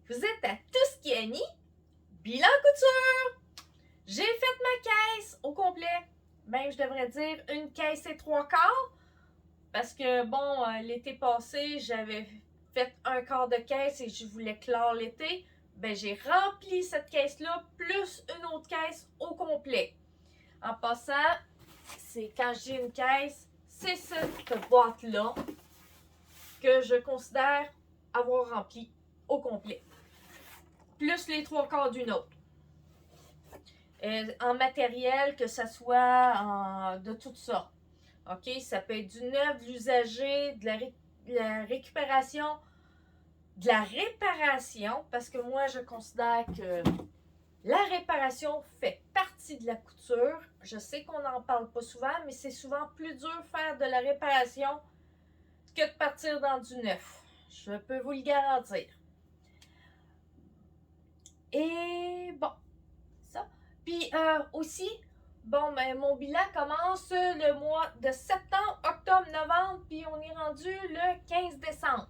Vous êtes à Tuscany, bilan couture. J'ai fait ma caisse au complet. Ben, je devrais dire une caisse et 3/4. Parce que, bon, l'été passé, j'avais fait un quart de caisse et je voulais clore l'été. Ben, j'ai rempli cette caisse-là, plus une autre caisse au complet. En passant, c'est quand j'ai une caisse, c'est cette boîte-là que je considère avoir rempli au complet. Plus les 3/4 d'une autre. En matériel, que ce soit de toutes sortes. OK? Ça peut être du neuf, de l'usager, de la récupération, de la réparation, parce que moi, je considère que la réparation fait partie de la couture. Je sais qu'on n'en parle pas souvent, mais c'est souvent plus dur de faire de la réparation que de partir dans du neuf. Je peux vous le garantir. Et bon, ça. Puis aussi, bon, ben, mon bilan commence le mois de septembre, octobre, novembre, puis on est rendu le 15 décembre.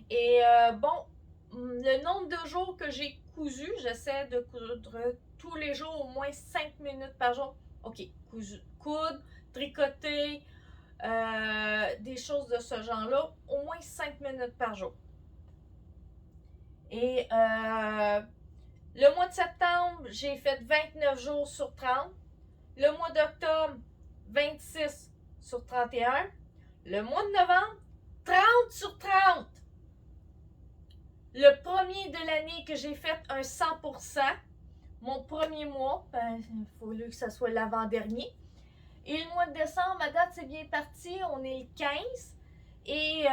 Et bon, le nombre de jours que j'ai cousu, j'essaie de coudre tous les jours au moins 5 minutes par jour. OK, coudre, tricoter, des choses de ce genre-là, au moins 5 minutes par jour. Et le mois de septembre, j'ai fait 29 jours sur 30. Le mois d'octobre, 26 sur 31. Le mois de novembre, 30 sur 30. Le premier de l'année que j'ai fait un 100%, mon premier mois, ben, il faut que ça soit l'avant-dernier. Et le mois de décembre, à date, c'est bien parti. On est le 15 et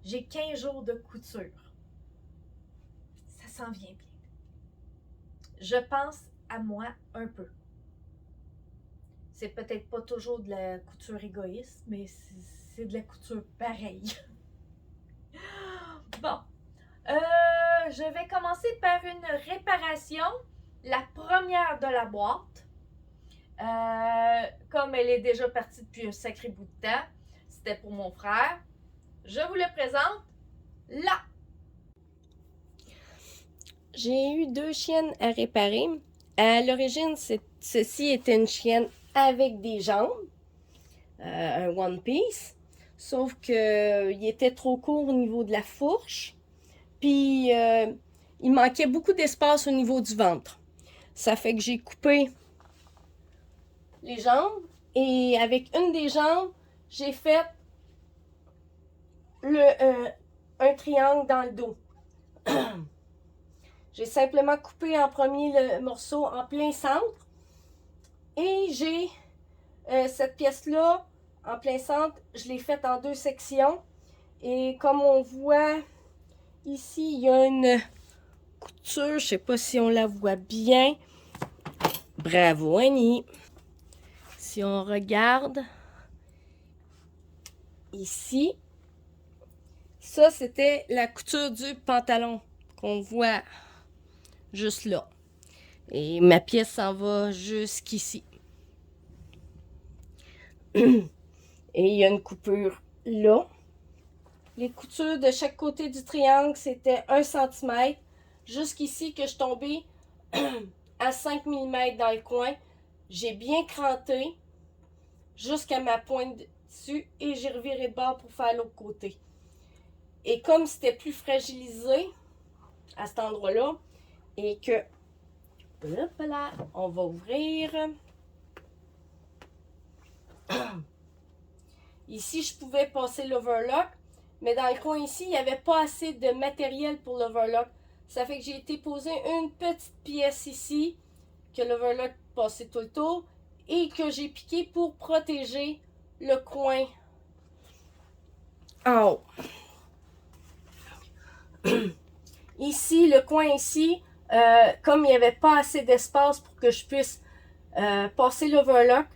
j'ai 15 jours de couture. Ça s'en vient bien. Je pense à moi un peu. C'est peut-être pas toujours de la couture égoïste, mais c'est de la couture pareille. Bon, je vais commencer par une réparation, la première de la boîte. Comme elle est déjà partie depuis un sacré bout de temps, c'était pour mon frère. Je vous le présente là. J'ai eu 2 chiennes à réparer. À l'origine, ceci était une chienne avec des jambes, un One Piece, sauf qu'il était trop court au niveau de la fourche, puis il manquait beaucoup d'espace au niveau du ventre. Ça fait que j'ai coupé les jambes et avec une des jambes, j'ai fait un triangle dans le dos. J'ai simplement coupé en premier le morceau en plein centre et j'ai cette pièce-là en plein centre, je l'ai faite en 2 sections et comme on voit ici, il y a une couture, je ne sais pas si on la voit bien. Bravo Annie! Si on regarde ici, ça c'était la couture du pantalon qu'on voit juste là. Et ma pièce s'en va jusqu'ici. Et il y a une coupure là. Les coutures de chaque côté du triangle, c'était 1 cm. Jusqu'ici que je tombais à 5 mm dans le coin. J'ai bien cranté jusqu'à ma pointe dessus et j'ai reviré de bord pour faire l'autre côté. Et comme c'était plus fragilisé à cet endroit-là, et que, hop là, on va ouvrir. Ici, je pouvais passer l'overlock, mais dans le coin ici, il n'y avait pas assez de matériel pour l'overlock. Ça fait que j'ai été poser une petite pièce ici, que l'overlock passait tout le tour, et que j'ai piqué pour protéger le coin en haut. Ici, le coin ici, comme il n'y avait pas assez d'espace pour que je puisse passer l'overlock,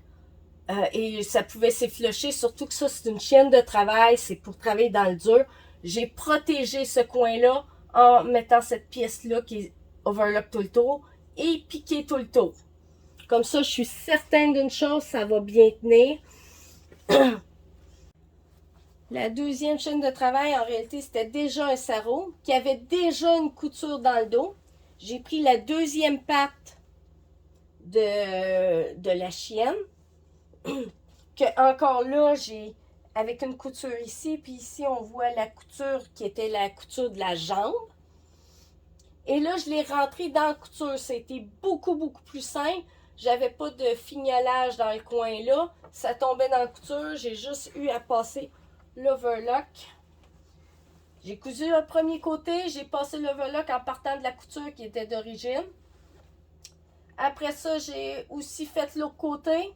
et ça pouvait s'efflocher, surtout que ça, c'est une chienne de travail, c'est pour travailler dans le dur. J'ai protégé ce coin-là en mettant cette pièce-là qui est overlock tout le tour et piqué tout le tour. Comme ça, je suis certaine d'une chose, ça va bien tenir. La deuxième chaîne de travail, en réalité, c'était déjà un sarrau qui avait déjà une couture dans le dos. J'ai pris la deuxième patte de la chienne, que encore là, j'ai avec une couture ici, puis ici, on voit la couture qui était la couture de la jambe. Et là, je l'ai rentré dans la couture. C'était beaucoup plus simple. J'avais pas de fignolage dans le coin là. Ça tombait dans la couture. J'ai juste eu à passer l'overlock. J'ai cousu le premier côté. J'ai passé l'overlock en partant de la couture qui était d'origine. Après ça, j'ai aussi fait l'autre côté.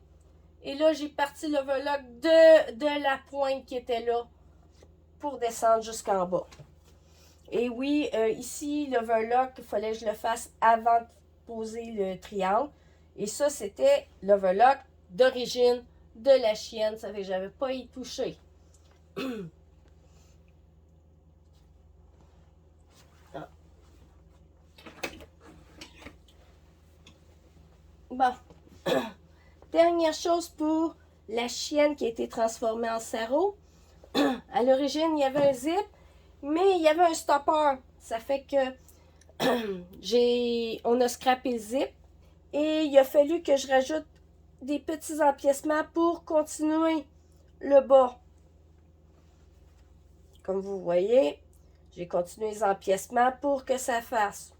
Et là, j'ai parti l'overlock de la pointe qui était là pour descendre jusqu'en bas. Et oui, ici, l'overlock, il fallait que je le fasse avant de poser le triangle. Et ça, c'était l'overlock d'origine de la chienne. Ça fait que j'avais pas y touché. Bon. Dernière chose pour la chienne qui a été transformée en sarrau. À l'origine, il y avait un zip, mais il y avait un stopper. Ça fait que on a scrappé le zip et il a fallu que je rajoute des petits empiècements pour continuer le bas. Comme vous voyez, j'ai continué les empiècements pour que ça fasse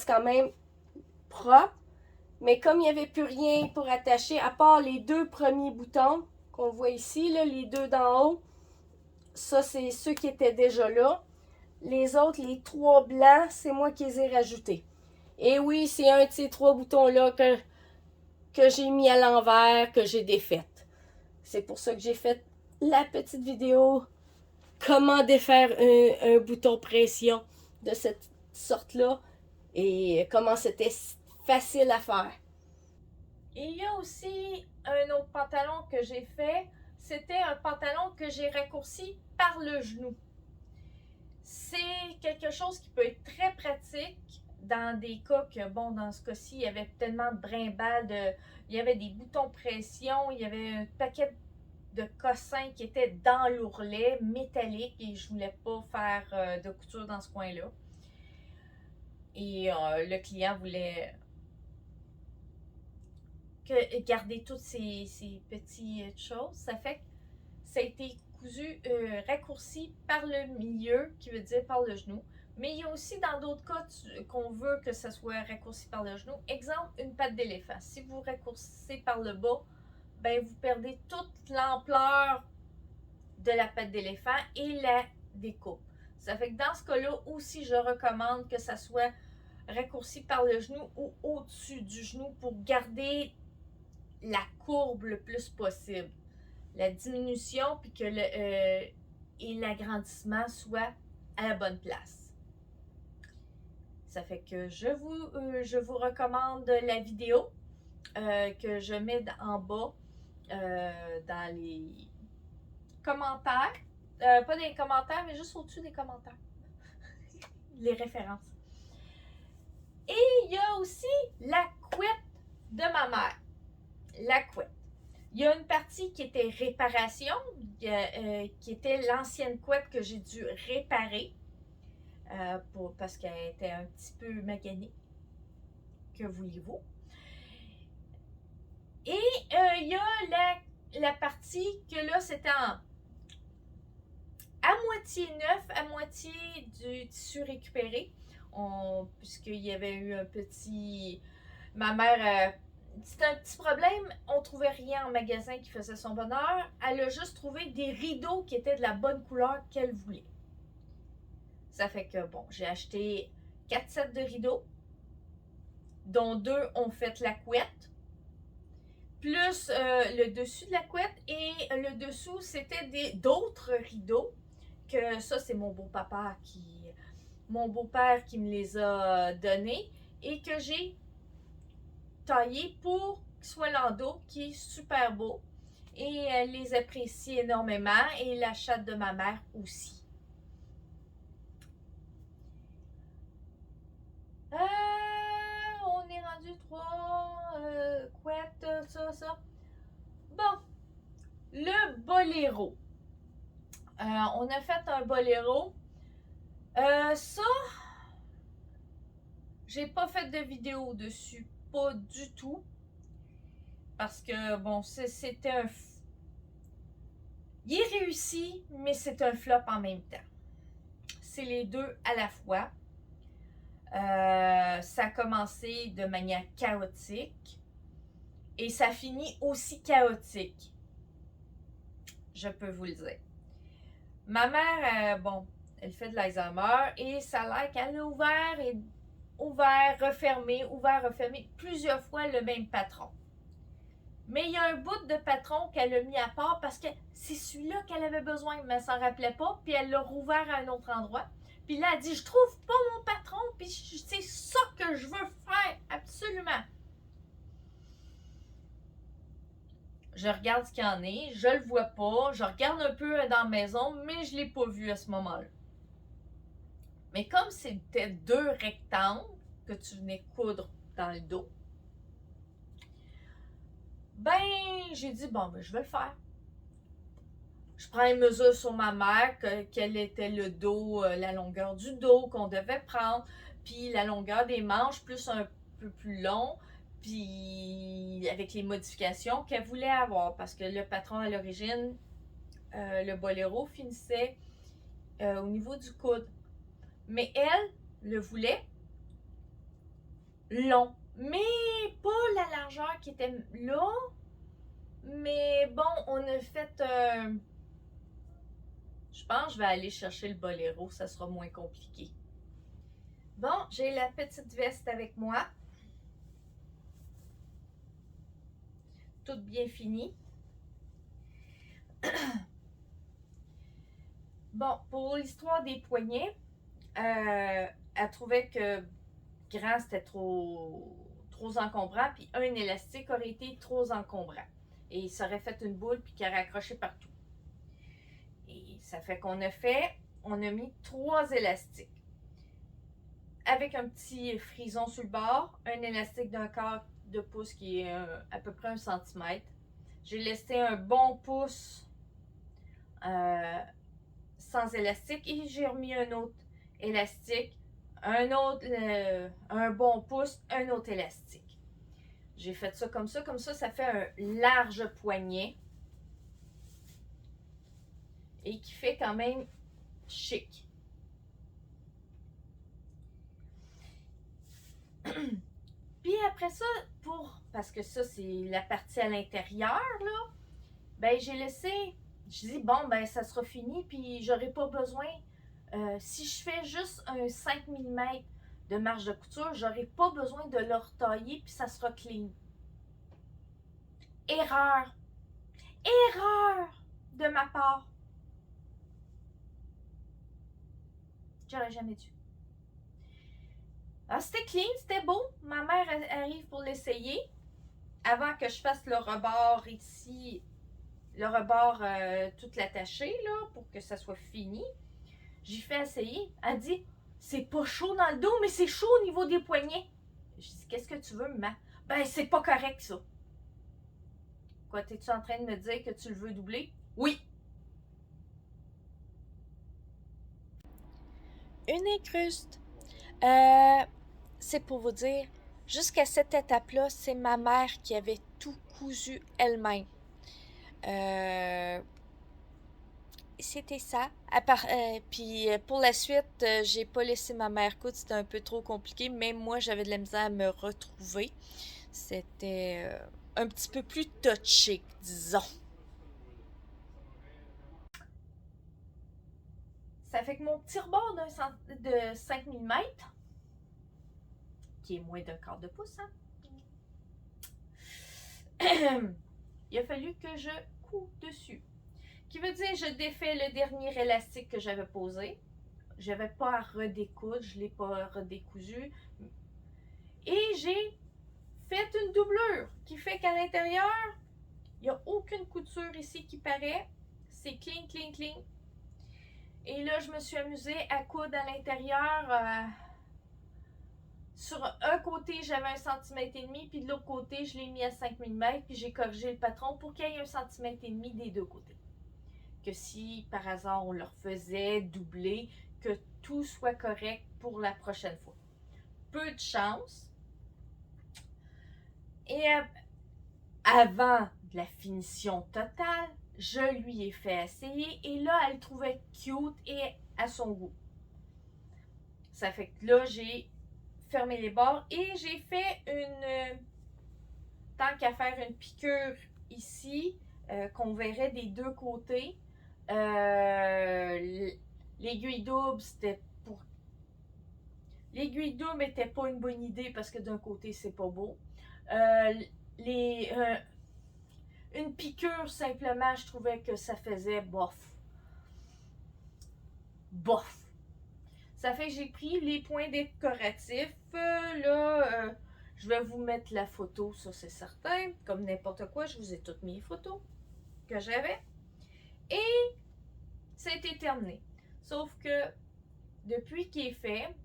quand même propre. Mais comme il n'y avait plus rien pour attacher, à part les deux premiers boutons qu'on voit ici, là, les deux d'en haut, ça c'est ceux qui étaient déjà là. Les autres, les trois blancs, c'est moi qui les ai rajoutés. Et oui, c'est un de ces trois boutons-là que j'ai mis à l'envers, que j'ai défait. C'est pour ça que j'ai fait la petite vidéo comment défaire un bouton pression de cette sorte-là et comment c'était facile à faire. Et il y a aussi un autre pantalon que j'ai fait. C'était un pantalon que j'ai raccourci par le genou. C'est quelque chose qui peut être très pratique dans des cas que, bon, dans ce cas-ci, il y avait tellement de brimbales, il y avait des boutons pression, il y avait un paquet de cossins qui étaient dans l'ourlet métallique et je voulais pas faire de couture dans ce coin-là. Et le client voulait garder toutes ces petites choses. Ça fait que ça a été cousu, raccourci par le milieu, qui veut dire par le genou. Mais il y a aussi dans d'autres cas qu'on veut que ça soit raccourci par le genou. Exemple, une patte d'éléphant. Si vous raccourcissez par le bas, ben vous perdez toute l'ampleur de la patte d'éléphant et la découpe. Ça fait que dans ce cas-là aussi, je recommande que ça soit raccourci par le genou ou au-dessus du genou pour garder la courbe le plus possible. La diminution puis que et l'agrandissement soit à la bonne place. Ça fait que je vous recommande la vidéo que je mets en bas dans les commentaires. Pas dans les commentaires, mais juste au-dessus des commentaires. Les références. Et il y a aussi la couette de ma mère. La couette. Il y a une partie qui était réparation, qui était l'ancienne couette que j'ai dû réparer parce qu'elle était un petit peu maganée. Que voulez-vous? Et il y a la partie que là, c'était à moitié neuf, à moitié du tissu récupéré. Puisqu'il y avait eu un petit... Ma mère... c'était un petit problème, on trouvait rien en magasin qui faisait son bonheur. Elle a juste trouvé des rideaux qui étaient de la bonne couleur qu'elle voulait. Ça fait que, bon, j'ai acheté 4 sets de rideaux, dont 2 ont fait la couette, plus le dessus de la couette, et le dessous, c'était d'autres rideaux, que ça, c'est mon beau-père qui me les a donnés, et que j'ai taillé pour qu'il soit l'endos, qui est super beau. Et elle les apprécie énormément, et la chatte de ma mère aussi. On est rendu 3 couettes, ça. Bon, le boléro. On a fait un boléro. Ça, j'ai pas fait de vidéo dessus. Pas du tout. Parce que, bon, c'était un... Il est réussi, mais c'est un flop en même temps. C'est les deux à la fois. Ça a commencé de manière chaotique. Et ça finit aussi chaotique. Je peux vous le dire. Ma mère, bon, elle fait de l'Alzheimer et ça a l'air qu'elle a ouvert, refermé plusieurs fois le même patron. Mais il y a un bout de patron qu'elle a mis à part parce que c'est celui-là qu'elle avait besoin, mais elle s'en rappelait pas, puis elle l'a rouvert à un autre endroit. Puis là, elle dit, je trouve pas mon patron, puis c'est ça que je veux faire, absolument. Je regarde ce qu'il y en est, je le vois pas, je regarde un peu dans la maison, mais je l'ai pas vu à ce moment-là. Mais comme c'était deux rectangles que tu venais coudre dans le dos, ben, j'ai dit, bon, ben, je vais le faire. Je prends une mesure sur ma mère, quel était le dos, la longueur du dos qu'on devait prendre, puis la longueur des manches, plus un peu plus long, puis avec les modifications qu'elle voulait avoir, parce que le patron à l'origine, le boléro finissait au niveau du coude. Mais elle le voulait long, mais pas la largeur qui était là. Mais bon, on a fait... je pense que je vais aller chercher le boléro, ça sera moins compliqué. Bon, j'ai la petite veste avec moi. Toute bien finie. Bon, pour l'histoire des poignets, elle trouvait que grand c'était trop encombrant, puis un élastique aurait été trop encombrant. Et ça aurait fait une boule puis qui aurait accroché partout. Et ça fait qu'on on a mis 3 élastiques. Avec un petit frison sur le bord, un élastique d'un quart de pouce qui est à peu près 1 cm. J'ai laissé un bon pouce sans élastique et j'ai remis un autre élastique, un bon pouce, un autre élastique. J'ai fait ça, ça fait un large poignet et qui fait quand même chic. Puis après ça, parce que ça c'est la partie à l'intérieur là, ben j'ai laissé, je dis bon ben ça sera fini puis j'aurai pas besoin, si je fais juste un 5 mm de marge de couture, j'aurai pas besoin de le retailler puis ça sera clean. Erreur de ma part. J'aurais jamais dû. Alors, c'était clean, c'était beau. Ma mère arrive pour l'essayer. Avant que je fasse le rebord ici, le rebord tout l'attaché, là, pour que ça soit fini. J'ai fait essayer. Elle dit, c'est pas chaud dans le dos, mais c'est chaud au niveau des poignets. Je dis, qu'est-ce que tu veux, maman? Ben, c'est pas correct, ça. Quoi, t'es-tu en train de me dire que tu le veux doubler? Oui. Une incruste. C'est pour vous dire, jusqu'à cette étape-là, c'est ma mère qui avait tout cousu elle-même. C'était ça. Puis pour la suite, j'ai pas laissé ma mère coudre, c'était un peu trop compliqué. Même moi, j'avais de la misère à me retrouver. C'était un petit peu plus touché, disons. Ça fait que mon petit rebord de 5 mm, qui est moins d'un quart de pouce, hein? Il a fallu que je couds dessus. Qui veut dire je défais le dernier élastique que j'avais posé. Je n'avais pas à redécoudre, je ne l'ai pas redécousu. Et j'ai fait une doublure qui fait qu'à l'intérieur, il n'y a aucune couture ici qui paraît. C'est clean, clean, clean. Et là, je me suis amusée à coudre à l'intérieur. Sur un côté, j'avais 1,5 cm, puis de l'autre côté, je l'ai mis à 5 mm, puis j'ai corrigé le patron pour qu'il y ait 1,5 cm des deux côtés. que si par hasard on leur faisait doubler, que tout soit correct pour la prochaine fois. Peu de chance. Et avant la finition totale, je lui ai fait essayer et là, elle trouvait cute et à son goût. Ça fait que là, j'ai fermé les bords et j'ai fait tant qu'à faire une piqûre ici, qu'on verrait des deux côtés. L'aiguille double, c'était pour. L'aiguille double n'était pas une bonne idée parce que d'un côté, c'est pas beau. Une piqûre, simplement, je trouvais que ça faisait bof. Bof. Ça fait que j'ai pris les points décoratifs. Je vais vous mettre la photo, ça c'est certain. Comme n'importe quoi, je vous ai toutes mes photos que j'avais. Et ça a été terminé. Sauf que depuis qu'il est fait,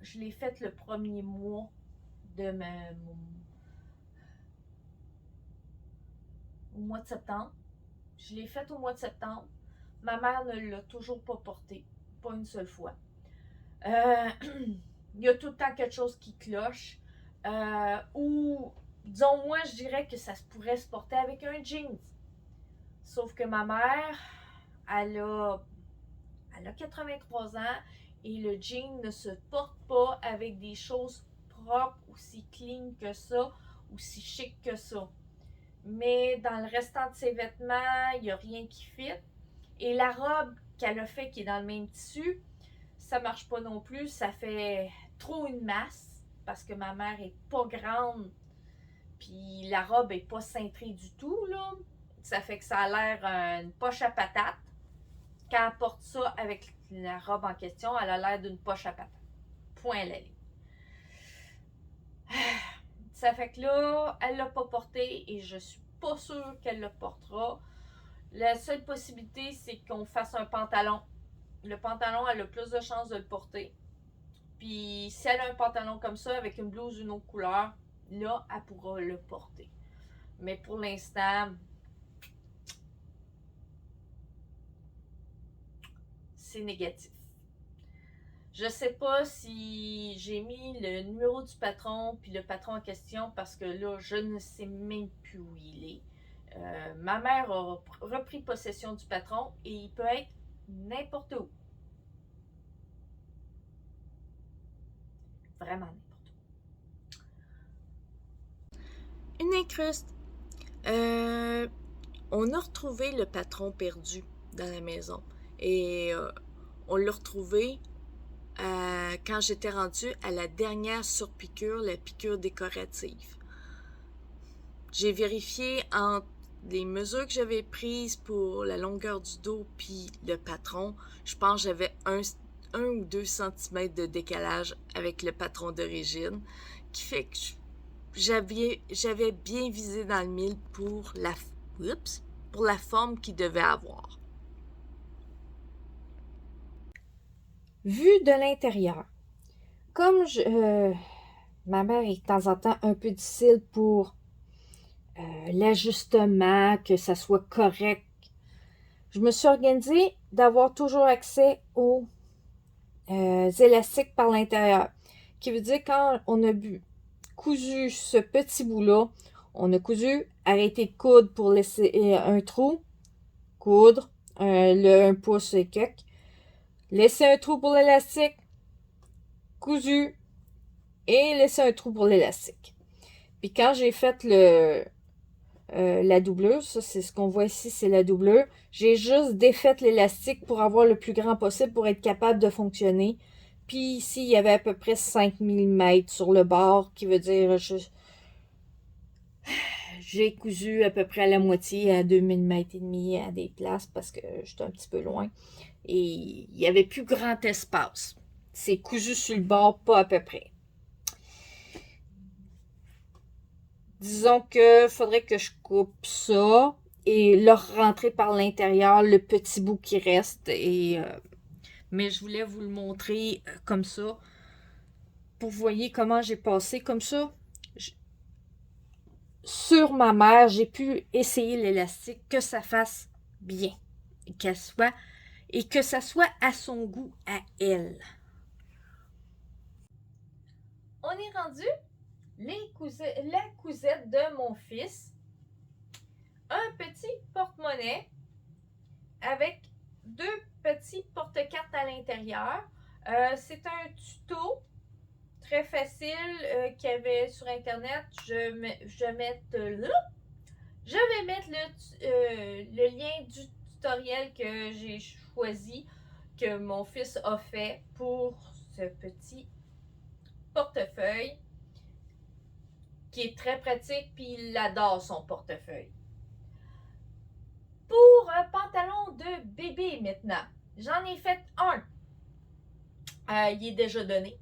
je l'ai fait le premier mois de au mois de septembre. Je l'ai fait au mois de septembre. Ma mère ne l'a toujours pas porté. Pas une seule fois. Il y a tout le temps quelque chose qui cloche. Ou, disons, moi, je dirais que ça pourrait se porter avec un jeans. Sauf que ma mère, elle a 83 ans et le jean ne se porte pas avec des choses propres, aussi clean que ça, aussi chic que ça. Mais dans le restant de ses vêtements, il n'y a rien qui fit. Et la robe qu'elle a fait, qui est dans le même tissu, ça marche pas non plus. Ça fait trop une masse parce que ma mère est pas grande. Puis la robe est pas cintrée du tout, là. Ça fait que ça a l'air une poche à patate. Quand elle porte ça avec la robe en question, elle a l'air d'une poche à patate. Point à la ligne. Ça fait que là, elle l'a pas porté et je suis pas sûre qu'elle le portera. La seule possibilité, c'est qu'on fasse un pantalon. Le pantalon, elle a plus de chances de le porter. Puis si elle a un pantalon comme ça, avec une blouse d'une autre couleur, là, elle pourra le porter. Mais pour l'instant, c'est négatif. Je sais pas si j'ai mis le numéro du patron puis le patron en question parce que là, je ne sais même plus où il est. Ma mère a repris possession du patron et il peut être n'importe où. Vraiment n'importe où. Une incruste. On a retrouvé le patron perdu dans la maison. Et on l'a retrouvé quand j'étais rendue à la dernière surpiqûre, la piqûre décorative. J'ai vérifié entre les mesures que j'avais prises pour la longueur du dos puis le patron. Je pense que j'avais 1 ou 2 cm de décalage avec le patron d'origine, qui fait que j'avais bien visé dans le mille pour la forme qu'il devait avoir. Vue de l'intérieur. Comme ma mère est de temps en temps un peu difficile pour l'ajustement, que ça soit correct, je me suis organisée d'avoir toujours accès aux élastiques par l'intérieur. Qui veut dire quand on a cousu ce petit bout-là, on a cousu, arrêté de coudre pour laisser un trou, coudre, un pouce et quelques, laisser un trou pour l'élastique, cousu, et laisser un trou pour l'élastique. Puis quand j'ai fait la doublure, ça c'est ce qu'on voit ici, c'est la doublure, j'ai juste défait l'élastique pour avoir le plus grand possible pour être capable de fonctionner. Puis ici, il y avait à peu près 5 mm sur le bord, qui veut dire j'ai cousu à peu près à la moitié, à 2 mm et demi à des places parce que j'étais un petit peu loin. Et il n'y avait plus grand espace. C'est cousu sur le bord, pas à peu près. Disons que faudrait que je coupe ça et leur rentrer par l'intérieur le petit bout qui reste. Mais je voulais vous le montrer comme ça pour vous voyez comment j'ai passé comme ça. Sur ma mère, j'ai pu essayer l'élastique, que ça fasse bien. Et que ça soit à son goût, à elle. On est rendu la cousette de mon fils. Un petit porte-monnaie avec 2 petits porte-cartes à l'intérieur. C'est un tuto très facile qu'il y avait sur Internet. Je vais mettre le lien du tutoriel que j'ai choisi, que mon fils a fait pour ce petit portefeuille qui est très pratique, puis il adore son portefeuille. Pour un pantalon de bébé maintenant, j'en ai fait un. Il est déjà donné.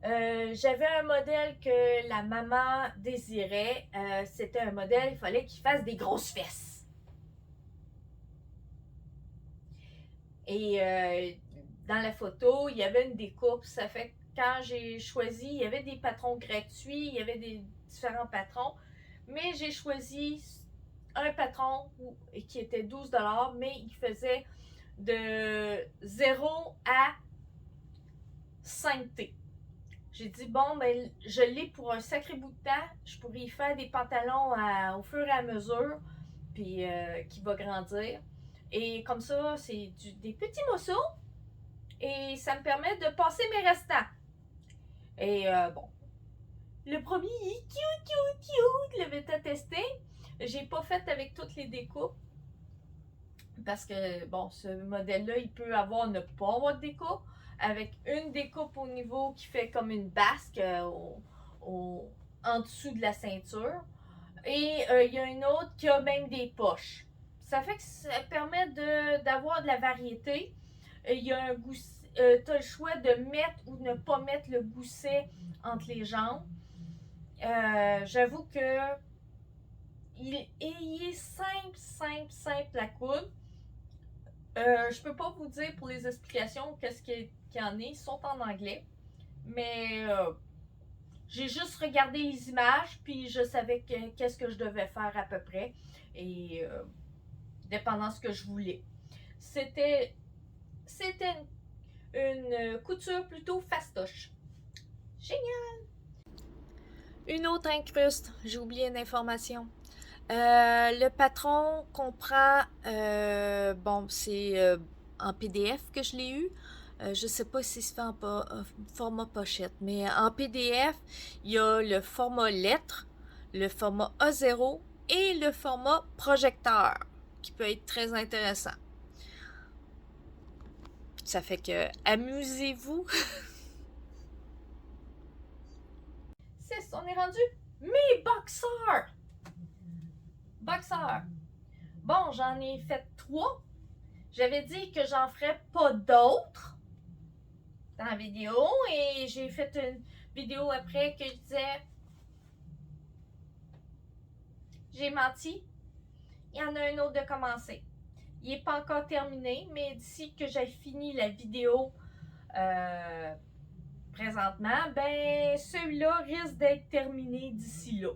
J'avais un modèle que la maman désirait. C'était un modèle, il fallait qu'il fasse des grosses fesses. Et dans la photo, il y avait une découpe. Ça fait que quand j'ai choisi, il y avait des patrons gratuits, il y avait des différents patrons. Mais j'ai choisi un patron qui était 12$, mais il faisait de 0 à 5T. J'ai dit, bon, ben, je l'ai pour un sacré bout de temps. Je pourrais y faire des pantalons au fur et à mesure, puis qui va grandir. Et comme ça, c'est des petits morceaux. Et ça me permet de passer mes restants. Et bon, le premier, il est cute. Le bêta testé. J'ai pas fait avec toutes les découpes. Parce que, bon, ce modèle-là, il peut avoir, ne pas avoir de découpe. Avec une découpe au niveau qui fait comme une basque en dessous de la ceinture. Et il y a une autre qui a même des poches. Ça fait que ça permet d'avoir de la variété. Il y a un gousset. Tu as le choix de mettre ou de ne pas mettre le gousset entre les jambes. J'avoue que il est simple à coudre. Je peux pas vous dire pour les explications qu'est-ce qu'il y en est. Ils sont en anglais. Mais j'ai juste regardé les images, puis je savais qu'est-ce que je devais faire à peu près. Et dépendant de ce que je voulais. C'était une couture plutôt fastoche. Génial! Une autre incruste, j'ai oublié une information. Le patron comprend, bon, c'est en PDF que je l'ai eu. Je sais pas si c'est fait en format pochette, mais en PDF, il y a le format lettre, le format A0 et le format projecteur, qui peut être très intéressant. Ça fait que, amusez-vous! 6, on est rendu mes boxers! Boxers. Bon, j'en ai fait 3. J'avais dit que j'en ferais pas d'autres dans la vidéo et j'ai fait une vidéo après que je disais j'ai menti. Il y en a un autre de commencer. Il n'est pas encore terminé, mais d'ici que j'ai fini la vidéo présentement, ben celui-là risque d'être terminé d'ici là.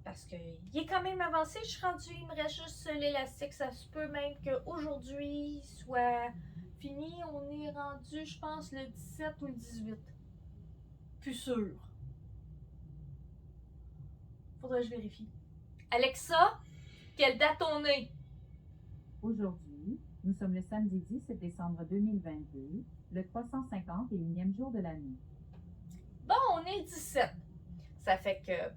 Parce qu'il est quand même avancé, je suis rendue, il me reste juste l'élastique. Ça se peut même qu'aujourd'hui soit fini. On est rendu, je pense, le 17 ou le 18. Plus sûr. Faudrait que je vérifie. Alexa, quelle date on est? Aujourd'hui, nous sommes le samedi 17 décembre 2022, le 351e jour de l'année. Bon, on est le 17. Ça fait que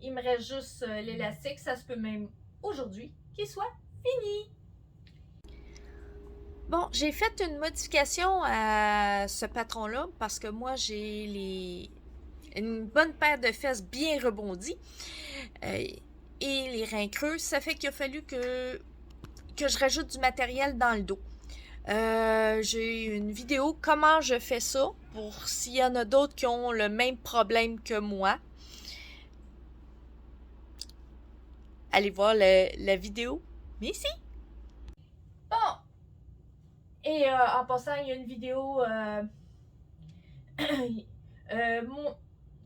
il me reste juste l'élastique. Ça se peut même aujourd'hui qu'il soit fini. Bon, j'ai fait une modification à ce patron-là parce que moi, j'ai une bonne paire de fesses bien rebondies et les reins creux. Ça fait qu'il a fallu que je rajoute du matériel dans le dos. J'ai une vidéo comment je fais ça pour s'il y en a d'autres qui ont le même problème que moi. Allez voir la vidéo. Merci! Bon. Et en passant, il y a une vidéo.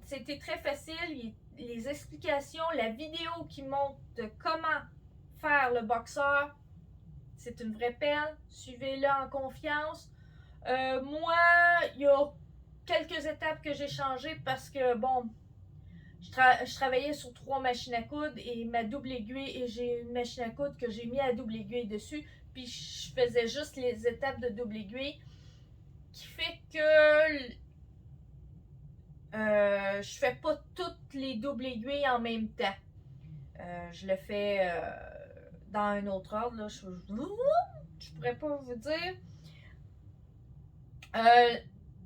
C'était très facile. les explications, la vidéo qui montre de comment faire le boxeur, c'est une vraie perle. Suivez-le en confiance. Moi, il y a quelques étapes que j'ai changées parce que, bon, je travaillais sur 3 machines à coudre et ma double aiguille, et j'ai une machine à coudre que j'ai mis à double aiguille dessus, puis je faisais juste les étapes de double aiguille, qui fait que je fais pas toutes les doubles aiguilles en même temps. Je le fais dans un autre ordre, là. Je pourrais pas vous dire.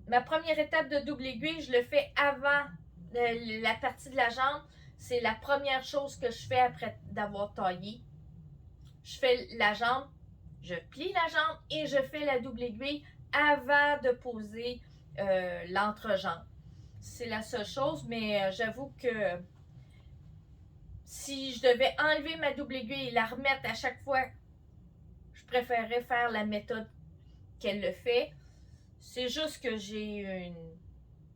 Ma première étape de double aiguille, je le fais avant la partie de la jambe. C'est la première chose que je fais après d'avoir taillé. Je fais la jambe, je plie la jambe et je fais la double aiguille avant de poser l'entrejambe. C'est la seule chose, mais j'avoue que si je devais enlever ma double aiguille et la remettre à chaque fois, je préférerais faire la méthode qu'elle le fait. C'est juste que j'ai une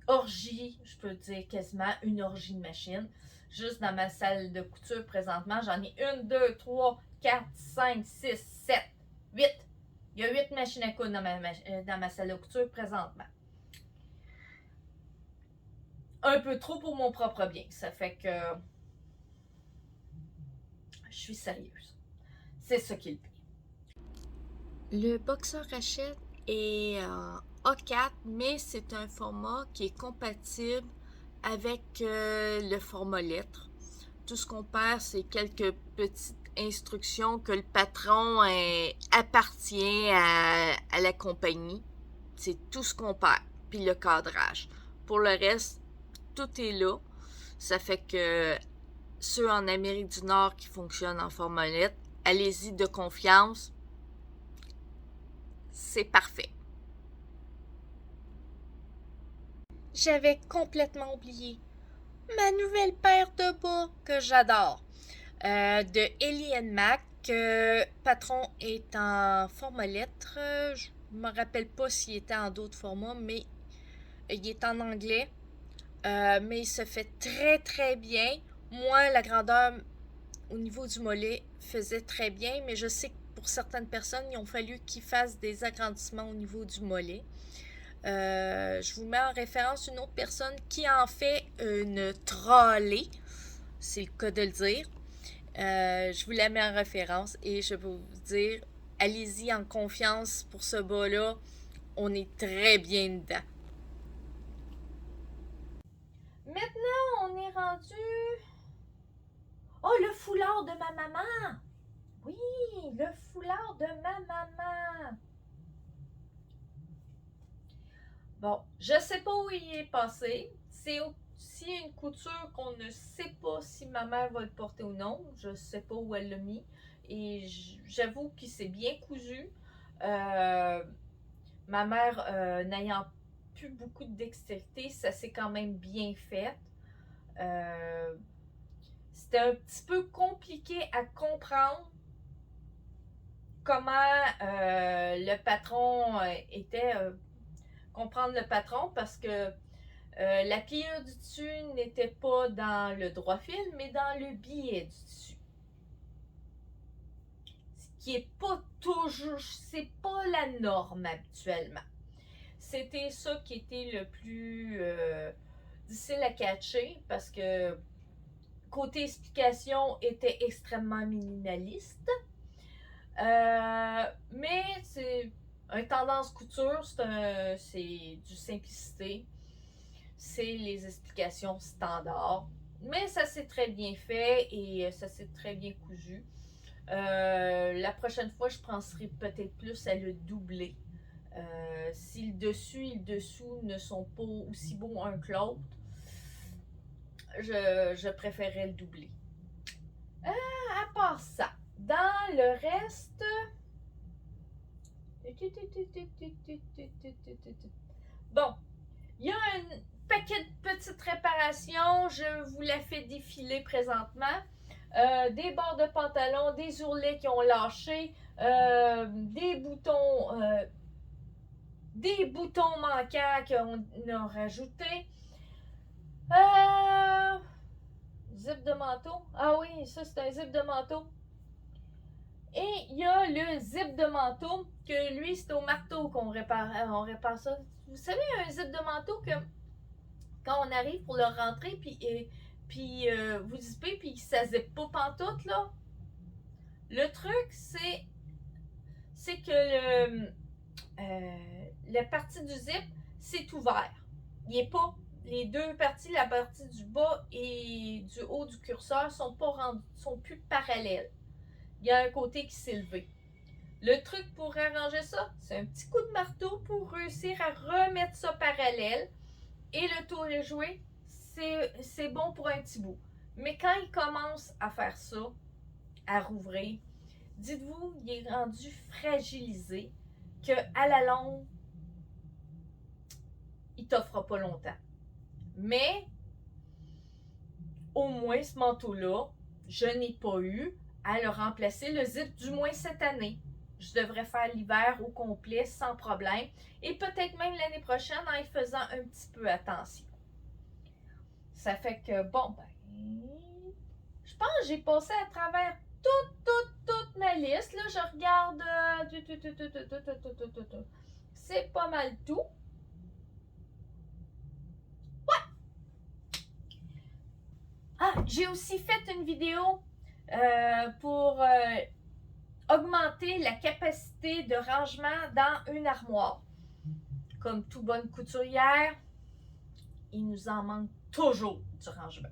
orgie, je peux dire quasiment une orgie de machines. Juste dans ma salle de couture présentement, j'en ai 1, 2, 3, 4, 5, 6, 7, 8. Il y a 8 machines à coudre dans ma salle de couture présentement. Un peu trop pour mon propre bien. Ça fait que je suis sérieuse. C'est ça qui est le pire. Le boxeur Hachette est en A4, mais c'est un format qui est compatible avec le format lettre. Tout ce qu'on perd, c'est quelques petites instructions que le patron appartient à la compagnie. C'est tout ce qu'on perd, puis le cadrage. Pour le reste, tout est là. Ça fait que ceux en Amérique du Nord qui fonctionnent en format lettre, allez-y de confiance. C'est parfait. J'avais complètement oublié ma nouvelle paire de bas que j'adore. De Ellie & Mac. Patron est en format lettre. Je me rappelle pas s'il était en d'autres formats, mais il est en anglais. Mais il se fait très très bien. Moi, la grandeur au niveau du mollet faisait très bien, mais je sais que pour certaines personnes, il a fallu qu'ils fassent des agrandissements au niveau du mollet. Je vous mets en référence une autre personne qui en fait une trolley, c'est le cas de le dire. Je vous la mets en référence et je peux vous dire, allez-y en confiance pour ce bas-là. On est très bien dedans. Maintenant, on est rendu... Oh, le foulard de ma maman! Oui, le foulard de ma maman! Bon, je sais pas où il est passé. C'est aussi une couture qu'on ne sait pas si ma mère va le porter ou non. Je sais pas où elle l'a mis. Et j'avoue qu'il s'est bien cousu. Ma mère n'ayant plus beaucoup de dextérité, ça s'est quand même bien fait. C'était un petit peu compliqué à comprendre comment le patron était... comprendre le patron parce que la pliure du dessus n'était pas dans le droit fil, mais dans le biais du dessus. Ce qui est pas toujours, c'est pas la norme habituellement. C'était ça qui était le plus difficile à catcher parce que côté explication était extrêmement minimaliste. Mais c'est un tendance couture, c'est du simplicité. C'est les explications standards. Mais ça s'est très bien fait et ça s'est très bien cousu. La prochaine fois, je penserai peut-être plus à le doubler. Si le dessus et le dessous ne sont pas aussi beaux un que l'autre, je préférerais le doubler. À part ça, dans le reste... Bon, il y a un paquet de petites réparations. Je vous la fais défiler présentement. Des bords de pantalon, des ourlets qui ont lâché, des boutons manquants qu'on a rajoutés. zip de manteau. Ah oui, ça c'est un zip de manteau. Et il y a le zip de manteau, que lui c'est au marteau qu'on répare, on répare ça. Vous savez, un zip de manteau que quand on arrive pour le rentrer, puis vous zippez, puis ça zippe pas pantoute, là. Le truc, c'est que la partie du zip, c'est ouvert. Il est pas. Les deux parties, la partie du bas et du haut du curseur, sont plus parallèles. Il y a un côté qui s'est levé. Le truc pour arranger ça, c'est un petit coup de marteau pour réussir à remettre ça parallèle. Et le tour est joué. C'est bon pour un petit bout. Mais quand il commence à faire ça, à rouvrir, dites-vous, il est rendu fragilisé, qu'à la longue, il t'offrira pas longtemps. Mais, au moins, ce manteau-là, je n'ai pas eu à le remplacer, le zip, du moins cette année. Je devrais faire l'hiver au complet sans problème. Et peut-être même l'année prochaine en y faisant un petit peu attention. Ça fait que, bon, ben, je pense que j'ai passé à travers toute ma liste. Là, je regarde. C'est pas mal tout. Ouais! Ah, j'ai aussi fait une vidéo pour augmenter la capacité de rangement dans une armoire. Comme toute bonne couturière, il nous en manque toujours du rangement.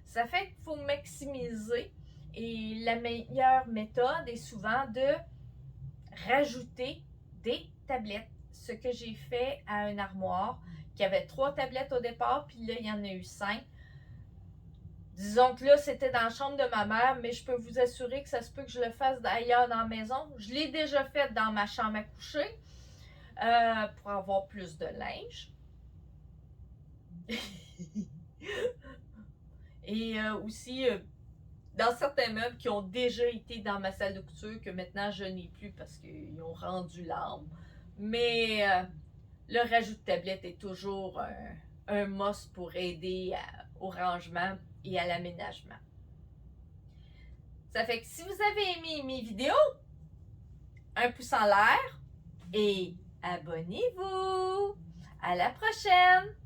Ça fait qu'il faut maximiser, et la meilleure méthode est souvent de rajouter des tablettes. Ce que j'ai fait à une armoire qui avait 3 tablettes au départ, puis là il y en a eu 5. Disons que là, c'était dans la chambre de ma mère, mais je peux vous assurer que ça se peut que je le fasse ailleurs dans la maison. Je l'ai déjà fait dans ma chambre à coucher pour avoir plus de linge. Et aussi, dans certains meubles qui ont déjà été dans ma salle de couture, que maintenant je n'ai plus parce qu'ils ont rendu l'âme. Mais le rajout de tablette est toujours un must pour aider au rangement et à l'aménagement. Ça fait que si vous avez aimé mes vidéos, un pouce en l'air et abonnez-vous. À la prochaine!